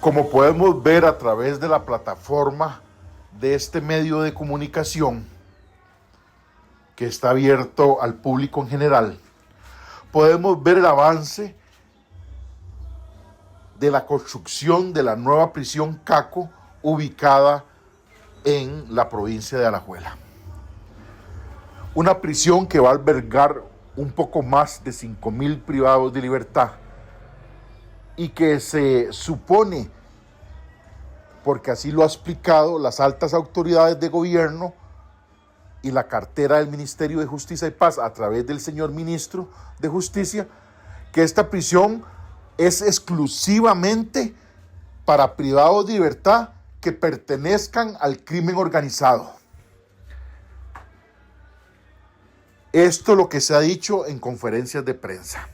Como podemos ver a través de la plataforma de este medio de comunicación, que está abierto al público en general, podemos ver el avance de la construcción de la nueva prisión Caco, ubicada en la provincia de Alajuela. Una prisión que va a albergar un poco más de 5,000 privados de libertad y que se supone, porque así lo ha explicado las altas autoridades de gobierno y la cartera del Ministerio de Justicia y Paz a través del señor ministro de Justicia, que esta prisión es exclusivamente para privados de libertad que pertenezcan al crimen organizado. Esto es lo que se ha dicho en conferencias de prensa.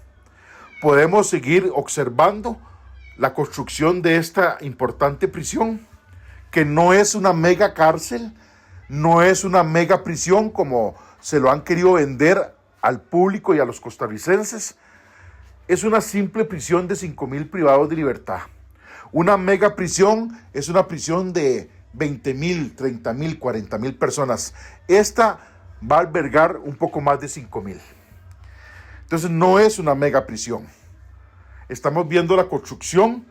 Podemos seguir observando la construcción de esta importante prisión, que no es una mega cárcel, no es una mega prisión como se lo han querido vender al público y a los costarricenses. Es una simple prisión de 5,000 privados de libertad. Una mega prisión es una prisión de 20,000, 30,000, 40,000 personas. Esta va a albergar un poco más de 5,000. Entonces no es una mega prisión. Estamos viendo la construcción,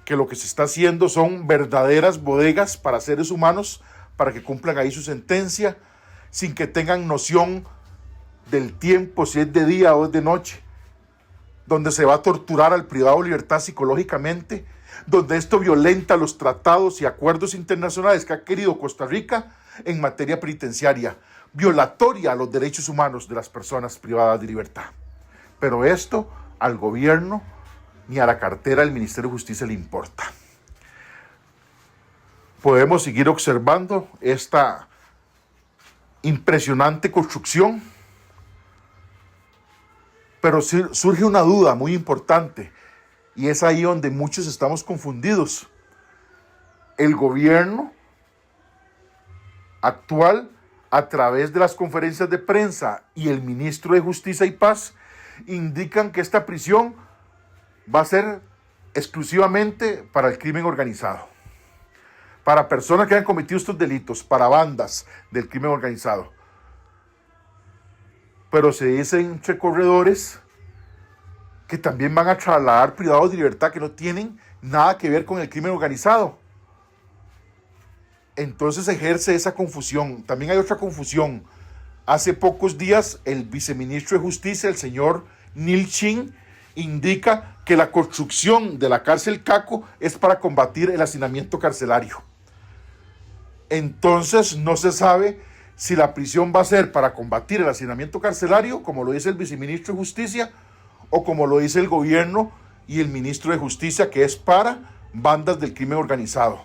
que lo que se está haciendo son verdaderas bodegas para seres humanos, para que cumplan ahí su sentencia, sin que tengan noción del tiempo, si es de día o es de noche, donde se va a torturar al privado de libertad psicológicamente, donde esto violenta los tratados y acuerdos internacionales que ha querido Costa Rica en materia penitenciaria, violatoria a los derechos humanos de las personas privadas de libertad. Pero esto al gobierno ni a la cartera del Ministerio de Justicia le importa. Podemos seguir observando esta impresionante construcción, pero surge una duda muy importante, y es ahí donde muchos estamos confundidos. El gobierno actual, a través de las conferencias de prensa y el ministro de Justicia y Paz, indican que esta prisión va a ser exclusivamente para el crimen organizado, para personas que han cometido estos delitos, para bandas del crimen organizado. Pero se dice entre corredores que también van a trasladar privados de libertad que no tienen nada que ver con el crimen organizado. Entonces ejerce esa confusión. También hay otra confusión. Hace pocos días el viceministro de Justicia, el señor Neil Chin, indica que la construcción de la cárcel Caco es para combatir el hacinamiento carcelario. Entonces no se sabe si la prisión va a ser para combatir el hacinamiento carcelario, como lo dice el viceministro de Justicia, o como lo dice el gobierno y el ministro de Justicia, que es para bandas del crimen organizado.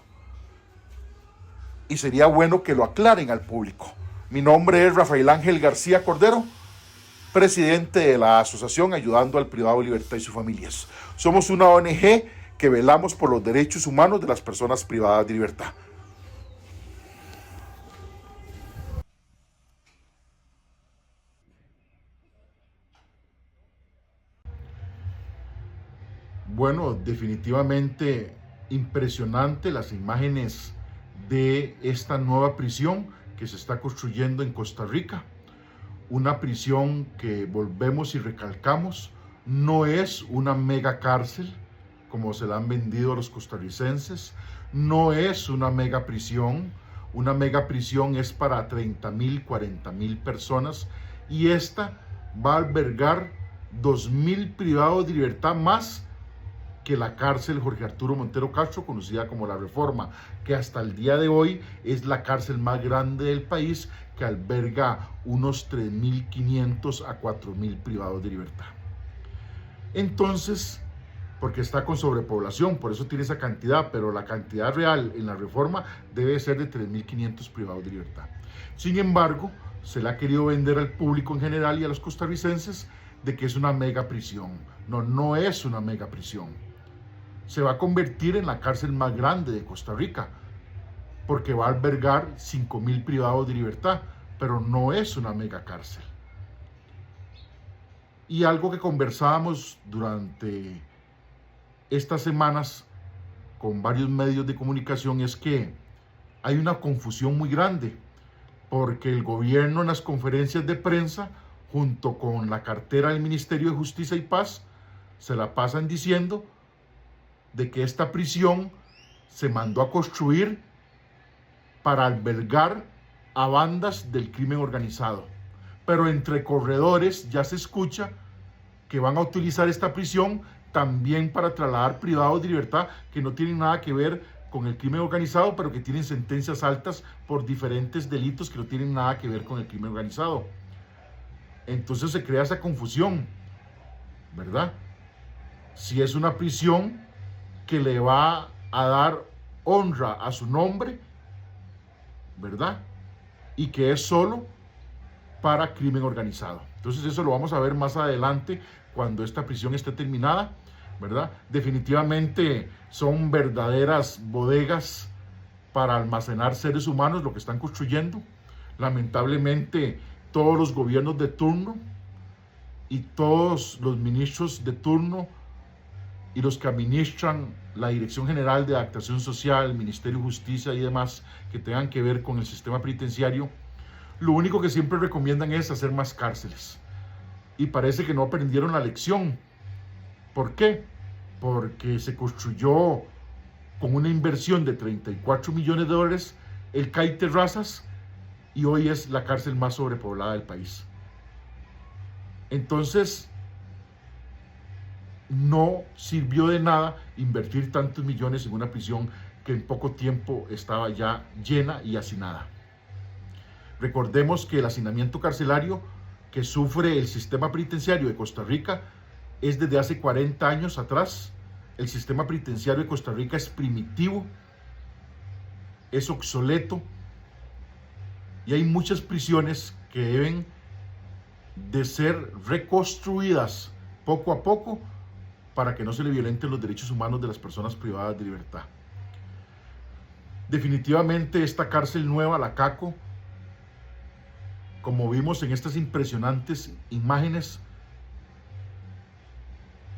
Y sería bueno que lo aclaren al público. Mi nombre es Rafael Ángel García Cordero, presidente de la Asociación Ayudando al Privado de Libertad y sus Familias. Somos una ONG que velamos por los derechos humanos de las personas privadas de libertad. Bueno, definitivamente impresionante las imágenes de esta nueva prisión que se está construyendo en Costa Rica. Una prisión que, volvemos y recalcamos, no es una mega cárcel como se la han vendido a los costarricenses, no es una mega prisión. Una mega prisión es para 30,000, 40,000 personas, y esta va a albergar 2,000 privados de libertad más que la cárcel Jorge Arturo Montero Castro, conocida como La Reforma, que hasta el día de hoy es la cárcel más grande del país, que alberga unos 3,500 a 4,000 privados de libertad. Entonces, porque está con sobrepoblación, por eso tiene esa cantidad, pero la cantidad real en La Reforma debe ser de 3,500 privados de libertad. Sin embargo, se le ha querido vender al público en general y a los costarricenses de que es una mega prisión. No, no es una mega prisión. Se va a convertir en la cárcel más grande de Costa Rica, porque va a albergar 5,000 privados de libertad, pero no es una mega cárcel. Y algo que conversábamos durante estas semanas con varios medios de comunicación es que hay una confusión muy grande, porque el gobierno en las conferencias de prensa, junto con la cartera del Ministerio de Justicia y Paz, se la pasan diciendo de que esta prisión se mandó a construir para albergar a bandas del crimen organizado. Pero entre corredores ya se escucha que van a utilizar esta prisión también para trasladar privados de libertad que no tienen nada que ver con el crimen organizado, pero que tienen sentencias altas por diferentes delitos que no tienen nada que ver con el crimen organizado. Entonces se crea esa confusión, ¿verdad? Si es una prisión que le va a dar honra a su nombre, ¿verdad? Y que es solo para crimen organizado. Entonces eso lo vamos a ver más adelante cuando esta prisión esté terminada, ¿verdad? Definitivamente son verdaderas bodegas para almacenar seres humanos lo que están construyendo. Lamentablemente todos los gobiernos de turno y todos los ministros de turno y los que administran la Dirección General de Adaptación Social, el Ministerio de Justicia y demás que tengan que ver con el sistema penitenciario, lo único que siempre recomiendan es hacer más cárceles. Y parece que no aprendieron la lección. ¿Por qué? Porque se construyó con una inversión de 34 millones de dólares el CAI Terrazas y hoy es la cárcel más sobrepoblada del país. Entonces, no sirvió de nada invertir tantos millones en una prisión que en poco tiempo estaba ya llena y hacinada. Recordemos que el hacinamiento carcelario que sufre el sistema penitenciario de Costa Rica es desde hace 40 años atrás. El sistema penitenciario de Costa Rica es primitivo, es obsoleto y hay muchas prisiones que deben de ser reconstruidas poco a poco para que no se le violenten los derechos humanos de las personas privadas de libertad. Definitivamente esta cárcel nueva, la Caco, como vimos en estas impresionantes imágenes,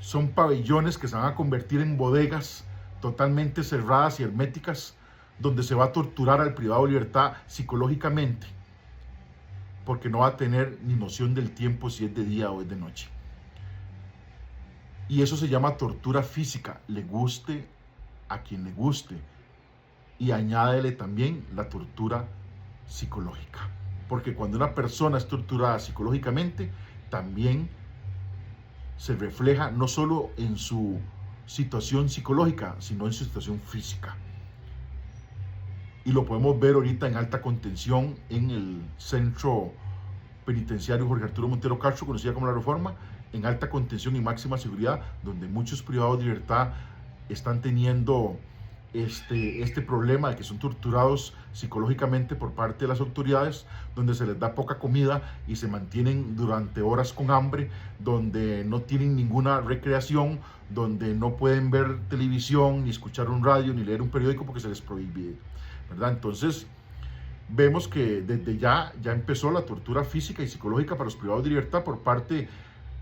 son pabellones que se van a convertir en bodegas totalmente cerradas y herméticas, donde se va a torturar al privado de libertad psicológicamente, porque no va a tener ni noción del tiempo si es de día o es de noche. Y eso se llama tortura física, le guste a quien le guste. Y añádele también la tortura psicológica. Porque cuando una persona es torturada psicológicamente, también se refleja no solo en su situación psicológica, sino en su situación física. Y lo podemos ver ahorita en alta contención en el centro penitenciario Jorge Arturo Montero Castro, conocida como La Reforma, en alta contención y máxima seguridad, donde muchos privados de libertad están teniendo este problema de que son torturados psicológicamente por parte de las autoridades, donde se les da poca comida y se mantienen durante horas con hambre, donde no tienen ninguna recreación, donde no pueden ver televisión, ni escuchar un radio, ni leer un periódico porque se les prohíbe, ¿verdad? Entonces, vemos que desde ya empezó la tortura física y psicológica para los privados de libertad por parte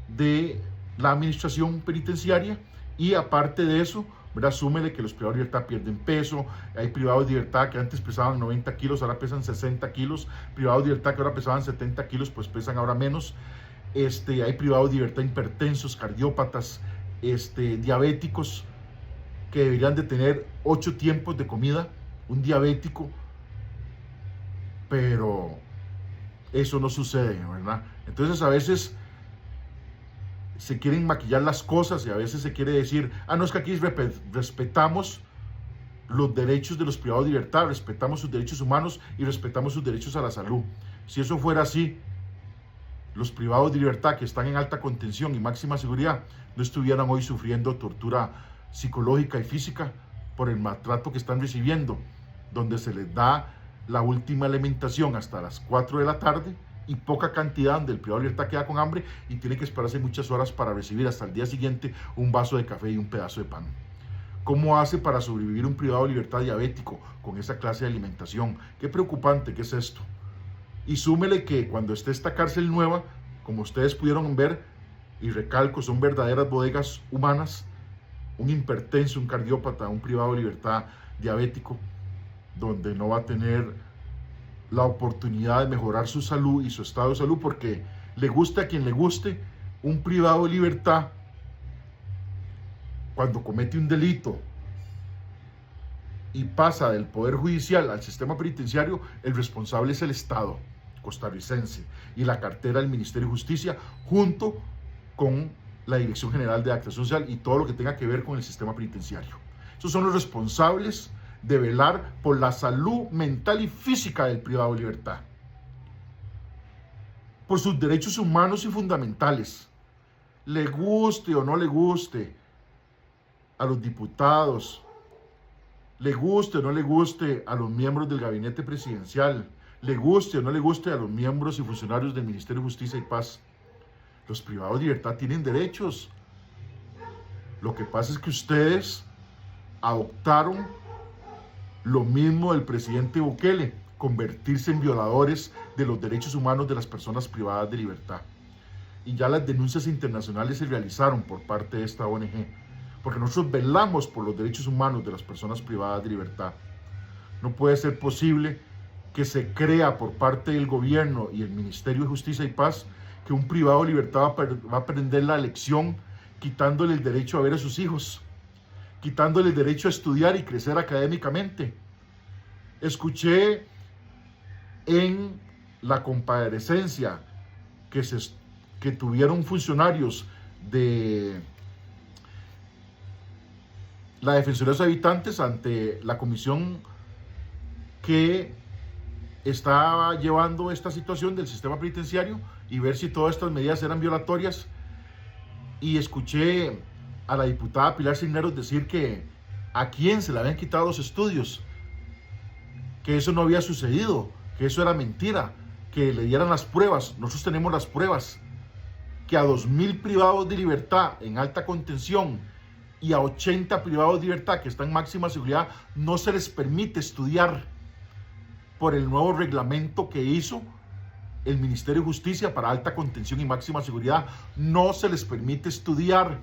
de la administración penitenciaria. Y aparte de eso, ¿verdad? Súmele que los privados de libertad pierden peso. Hay privados de libertad que antes pesaban 90 kilos, ahora pesan 60 kilos. Privados de libertad que ahora pesaban 70 kilos, pues pesan ahora menos. Hay privados de libertad hipertensos, cardiópatas, diabéticos, que deberían de tener 8 tiempos de comida. Un diabético, pero eso no sucede, ¿verdad? Entonces a veces se quieren maquillar las cosas y a veces se quiere decir, no, es que aquí respetamos los derechos de los privados de libertad, respetamos sus derechos humanos y respetamos sus derechos a la salud. Si eso fuera así, los privados de libertad que están en alta contención y máxima seguridad no estuvieran hoy sufriendo tortura psicológica y física por el maltrato que están recibiendo, donde se les da la última alimentación hasta las 4 de la tarde y poca cantidad, donde el privado de libertad queda con hambre y tiene que esperarse muchas horas para recibir hasta el día siguiente un vaso de café y un pedazo de pan. ¿Cómo hace para sobrevivir un privado de libertad diabético con esa clase de alimentación? Qué preocupante que es esto. Y súmele que cuando esté esta cárcel nueva, como ustedes pudieron ver, y recalco, son verdaderas bodegas humanas, un hipertenso, un cardiópata, un privado de libertad diabético, donde no va a tener la oportunidad de mejorar su salud y su estado de salud, porque le guste a quien le guste, un privado de libertad, cuando comete un delito y pasa del Poder Judicial al sistema penitenciario, el responsable es el Estado costarricense y la cartera del Ministerio de Justicia, junto con la Dirección General de Acción Social y todo lo que tenga que ver con el sistema penitenciario. Esos son los responsables de velar por la salud mental y física del privado de libertad, por sus derechos humanos y fundamentales, le guste o no le guste a los diputados, le guste o no le guste a los miembros del gabinete presidencial, le guste o no le guste a los miembros y funcionarios del Ministerio de Justicia y Paz. Los privados de libertad tienen derechos. Lo que pasa es que ustedes adoptaron lo mismo del presidente Bukele, convertirse en violadores de los derechos humanos de las personas privadas de libertad. Y ya las denuncias internacionales se realizaron por parte de esta ONG, porque nosotros velamos por los derechos humanos de las personas privadas de libertad. No puede ser posible que se crea por parte del gobierno y el Ministerio de Justicia y Paz que un privado de libertad va a aprender la lección quitándole el derecho a ver a sus hijos, quitándole el derecho a estudiar y crecer académicamente. Escuché en la comparecencia que tuvieron funcionarios de la Defensoría de los Habitantes ante la comisión que está llevando esta situación del sistema penitenciario y ver si todas estas medidas eran violatorias. Y escuché a la diputada Pilar Cisneros decir que a quién se le habían quitado los estudios, que eso no había sucedido, que eso era mentira, que le dieran las pruebas. Nosotros tenemos las pruebas, que a 2.000 privados de libertad en alta contención y a 80 privados de libertad que están en máxima seguridad no se les permite estudiar por el nuevo reglamento que hizo el Ministerio de Justicia para alta contención y máxima seguridad. No se les permite estudiar,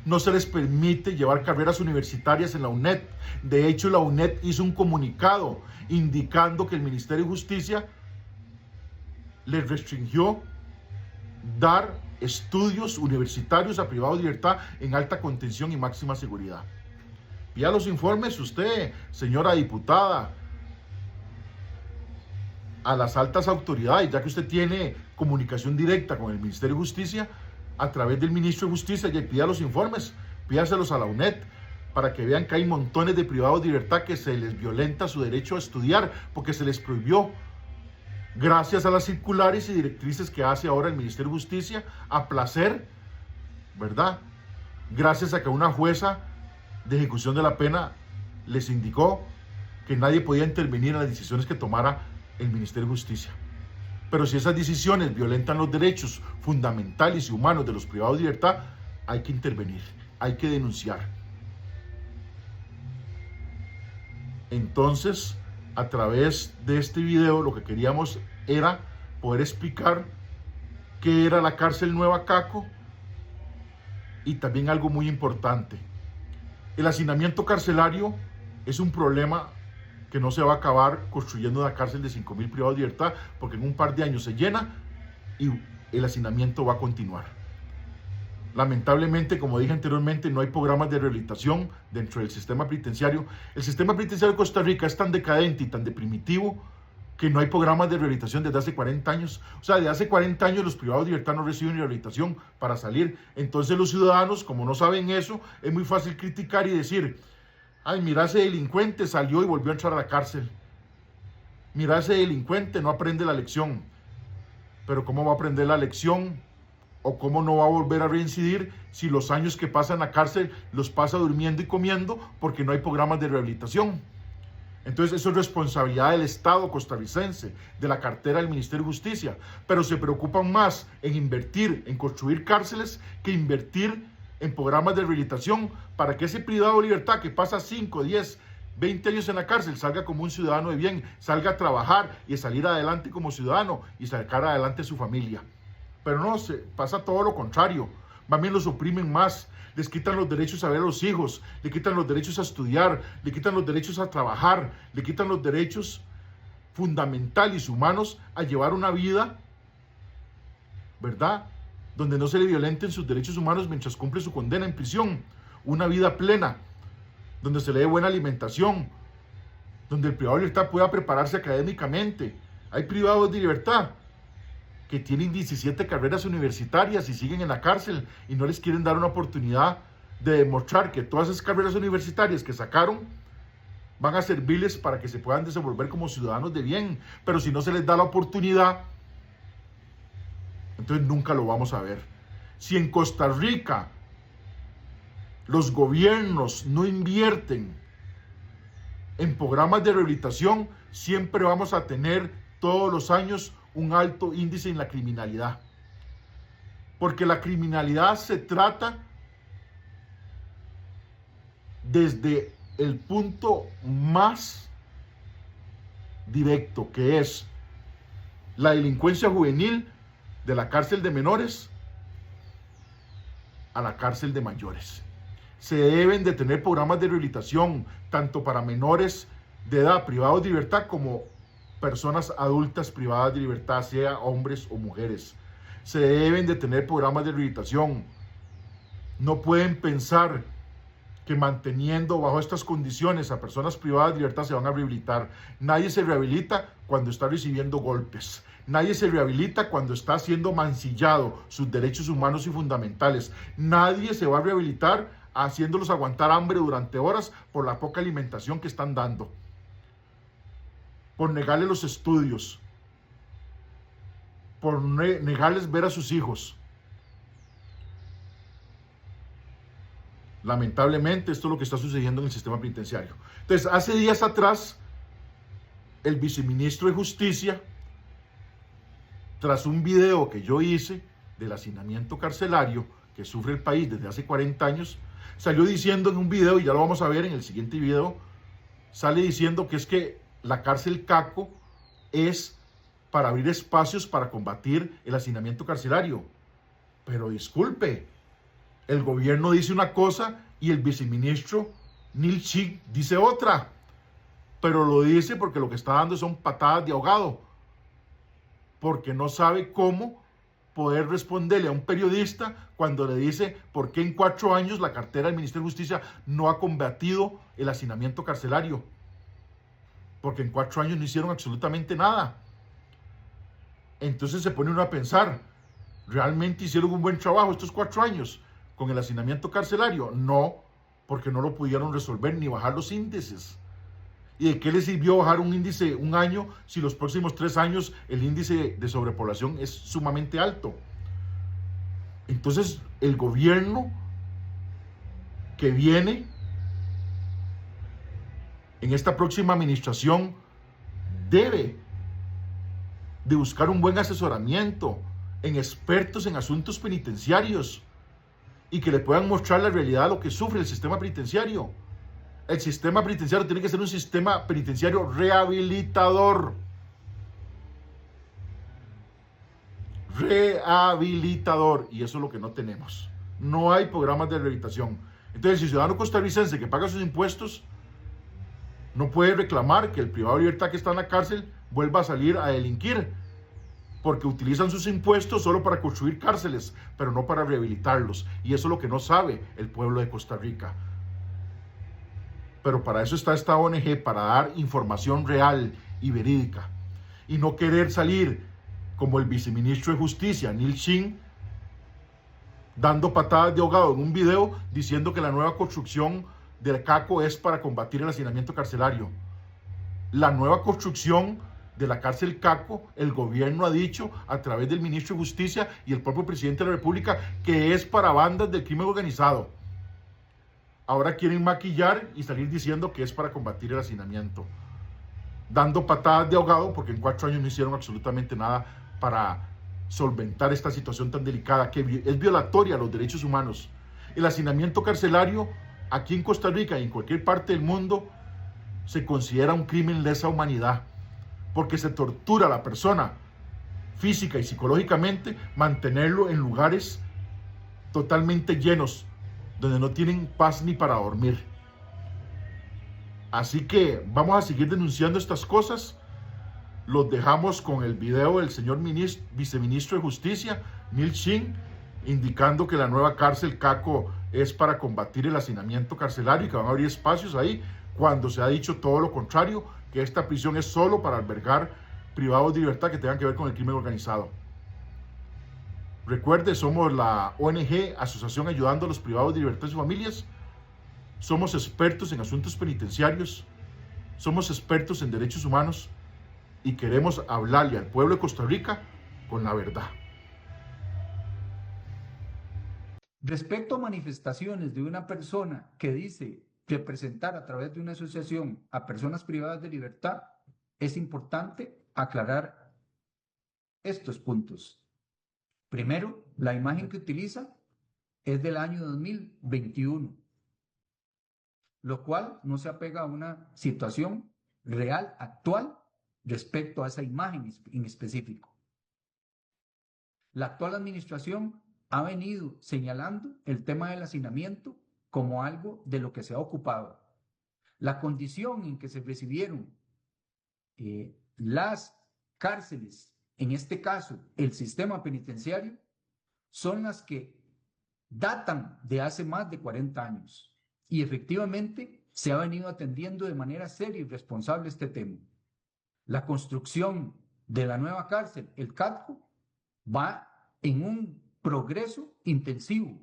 no se les permite llevar carreras universitarias en la UNED. De hecho, la UNED hizo un comunicado indicando que el Ministerio de Justicia les restringió dar estudios universitarios a privados de libertad en alta contención y máxima seguridad. Pida los informes usted, señora diputada, a las altas autoridades, ya que usted tiene comunicación directa con el Ministerio de Justicia a través del Ministro de Justicia, y pida los informes, pídaselos a la UNED, para que vean que hay montones de privados de libertad que se les violenta su derecho a estudiar, porque se les prohibió, gracias a las circulares y directrices que hace ahora el Ministerio de Justicia, a placer, ¿verdad? Gracias a que una jueza de ejecución de la pena les indicó que nadie podía intervenir en las decisiones que tomara el Ministerio de Justicia. Pero si esas decisiones violentan los derechos fundamentales y humanos de los privados de libertad, hay que intervenir, hay que denunciar. Entonces, a través de este video, lo que queríamos era poder explicar qué era la cárcel Nueva Caco y también algo muy importante. El hacinamiento carcelario es un problema que no se va a acabar construyendo una cárcel de 5.000 privados de libertad, porque en un par de años se llena y el hacinamiento va a continuar. Lamentablemente, como dije anteriormente, no hay programas de rehabilitación dentro del sistema penitenciario. El sistema penitenciario de Costa Rica es tan decadente y tan primitivo que no hay programas de rehabilitación desde hace 40 años. O sea, desde hace 40 años los privados de libertad no reciben rehabilitación para salir. Entonces los ciudadanos, como no saben eso, es muy fácil criticar y decir: ay, mira, ese delincuente salió y volvió a entrar a la cárcel. Mira, ese delincuente no aprende la lección. Pero ¿cómo va a aprender la lección? ¿O cómo no va a volver a reincidir si los años que pasa en la cárcel los pasa durmiendo y comiendo porque no hay programas de rehabilitación? Entonces eso es responsabilidad del Estado costarricense, de la cartera del Ministerio de Justicia. Pero se preocupan más en invertir, en construir cárceles, que invertir en programas de rehabilitación para que ese privado de libertad que pasa 5, 10, 20 años en la cárcel salga como un ciudadano de bien, salga a trabajar y salir adelante como ciudadano y sacar adelante a su familia. Pero no, se pasa todo lo contrario. Más bien los oprimen más, les quitan los derechos a ver a los hijos, le quitan los derechos a estudiar, le quitan los derechos a trabajar, le quitan los derechos fundamentales humanos a llevar una vida, ¿verdad?, donde no se le violenten sus derechos humanos mientras cumple su condena en prisión, una vida plena, donde se le dé buena alimentación, donde el privado de libertad pueda prepararse académicamente. Hay privados de libertad que tienen 17 carreras universitarias y siguen en la cárcel y no les quieren dar una oportunidad de demostrar que todas esas carreras universitarias que sacaron van a servirles para que se puedan desenvolver como ciudadanos de bien. Pero si no se les da la oportunidad, entonces nunca lo vamos a ver. Si en Costa Rica los gobiernos no invierten en programas de rehabilitación, siempre vamos a tener todos los años un alto índice en la criminalidad. Porque la criminalidad se trata desde el punto más directo, que es la delincuencia juvenil, de la cárcel de menores a la cárcel de mayores. Se deben de tener programas de rehabilitación tanto para menores de edad privados de libertad como personas adultas privadas de libertad, sea hombres o mujeres. Se deben de tener programas de rehabilitación. No pueden pensar que manteniendo bajo estas condiciones a personas privadas de libertad se van a rehabilitar. Nadie se rehabilita cuando está recibiendo golpes. Nadie se rehabilita cuando está siendo mancillado sus derechos humanos y fundamentales. Nadie se va a rehabilitar haciéndolos aguantar hambre durante horas por la poca alimentación que están dando, por negarles los estudios, por negarles ver a sus hijos. Lamentablemente, esto es lo que está sucediendo en el sistema penitenciario. Entonces, hace días atrás, el viceministro de Justicia, tras un video que yo hice del hacinamiento carcelario que sufre el país desde hace 40 años, salió diciendo en un video, y ya lo vamos a ver en el siguiente video, sale diciendo que es que la cárcel Caco es para abrir espacios para combatir el hacinamiento carcelario. Pero disculpe, el gobierno dice una cosa y el viceministro Neil Ching dice otra. Pero lo dice porque lo que está dando son patadas de ahogado. Porque no sabe cómo poder responderle a un periodista cuando le dice por qué en 4 años la cartera del Ministerio de Justicia no ha combatido el hacinamiento carcelario. Porque en 4 años no hicieron absolutamente nada. Entonces se pone uno a pensar, ¿realmente hicieron un buen trabajo estos 4 años con el hacinamiento carcelario? No, porque no lo pudieron resolver ni bajar los índices. ¿Y de qué le sirvió bajar un índice un año si los próximos 3 años el índice de sobrepoblación es sumamente alto? Entonces el gobierno que viene en esta próxima administración debe de buscar un buen asesoramiento en expertos en asuntos penitenciarios y que le puedan mostrar la realidad de lo que sufre el sistema penitenciario. El sistema penitenciario tiene que ser un sistema penitenciario rehabilitador. Rehabilitador. Y eso es lo que no tenemos. No hay programas de rehabilitación. Entonces, el ciudadano costarricense que paga sus impuestos no puede reclamar que el privado de libertad que está en la cárcel vuelva a salir a delinquir, porque utilizan sus impuestos solo para construir cárceles, pero no para rehabilitarlos. Y eso es lo que no sabe el pueblo de Costa Rica. Pero para eso está esta ONG, para dar información real y verídica. Y no querer salir como el viceministro de Justicia, Neil Ching, dando patadas de ahogado en un video diciendo que la nueva construcción del Caco es para combatir el hacinamiento carcelario. La nueva construcción de la cárcel Caco, el gobierno ha dicho a través del ministro de Justicia y el propio presidente de la República que es para bandas del crimen organizado. Ahora quieren maquillar y salir diciendo que es para combatir el hacinamiento, dando patadas de ahogado porque en 4 años no hicieron absolutamente nada para solventar esta situación tan delicada que es violatoria a los derechos humanos. El hacinamiento carcelario aquí en Costa Rica y en cualquier parte del mundo se considera un crimen lesa humanidad, porque se tortura a la persona física y psicológicamente, mantenerlo en lugares totalmente llenos donde no tienen paz ni para dormir. Así que vamos a seguir denunciando estas cosas. Los dejamos con el video del señor viceministro de Justicia, Neil Shin, indicando que la nueva cárcel Caco es para combatir el hacinamiento carcelario y que van a abrir espacios ahí, cuando se ha dicho todo lo contrario, que esta prisión es solo para albergar privados de libertad que tengan que ver con el crimen organizado. Recuerde, somos la ONG Asociación Ayudando a los Privados de Libertad y sus Familias. Somos expertos en asuntos penitenciarios, somos expertos en derechos humanos y queremos hablarle al pueblo de Costa Rica con la verdad. Respecto a manifestaciones de una persona que dice representar a través de una asociación a personas privadas de libertad, es importante aclarar estos puntos. Primero, la imagen que utiliza es del año 2021, lo cual no se apega a una situación real, actual, respecto a esa imagen en específico. La actual administración ha venido señalando el tema del hacinamiento como algo de lo que se ha ocupado. La condición en que se recibieron las cárceles, en este caso el sistema penitenciario, son las que datan de hace más de 40 años y efectivamente se ha venido atendiendo de manera seria y responsable este tema. La construcción de la nueva cárcel, el CATCO, va en un progreso intensivo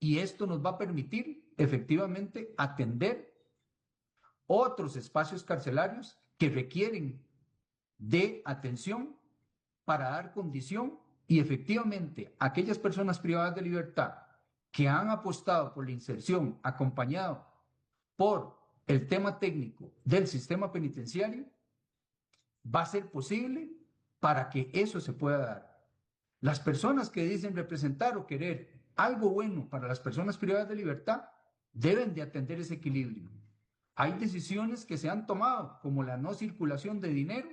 y esto nos va a permitir efectivamente atender otros espacios carcelarios que requieren de atención para dar condición y efectivamente aquellas personas privadas de libertad que han apostado por la inserción acompañado por el tema técnico del sistema penitenciario, va a ser posible para que eso se pueda dar. Las personas que dicen representar o querer algo bueno para las personas privadas de libertad deben de atender ese equilibrio. Hay decisiones que se han tomado, como la no circulación de dinero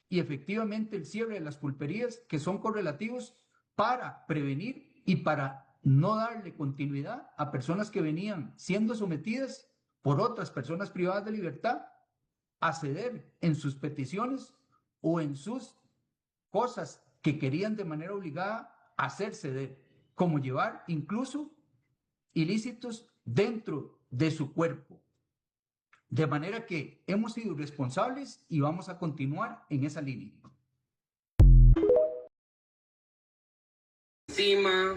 y efectivamente el cierre de las pulperías, que son correlativos para prevenir y para no darle continuidad a personas que venían siendo sometidas por otras personas privadas de libertad a ceder en sus peticiones o en sus cosas que querían de manera obligada hacer ceder, como llevar incluso ilícitos dentro de su cuerpo. De manera que hemos sido responsables y vamos a continuar en esa línea. Encima,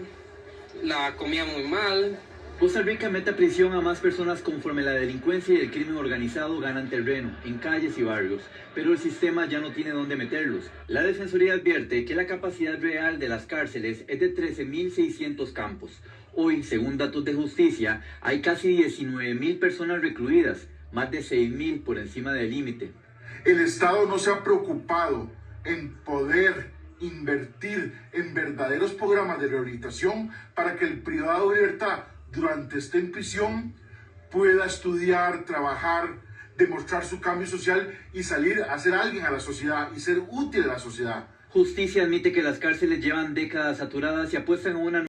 la comía muy mal. Costa Rica mete a prisión a más personas conforme la delincuencia y el crimen organizado ganan terreno en calles y barrios, pero el sistema ya no tiene dónde meterlos. La Defensoría advierte que la capacidad real de las cárceles es de 13.600 campos. Hoy, según datos de justicia, hay casi 19.000 personas recluidas, más de 6.000 por encima del límite. El Estado no se ha preocupado en poder invertir en verdaderos programas de rehabilitación para que el privado de libertad, durante esté en prisión, pueda estudiar, trabajar, demostrar su cambio social y salir a ser alguien a la sociedad y ser útil a la sociedad. Justicia admite que las cárceles llevan décadas saturadas y apuestan a una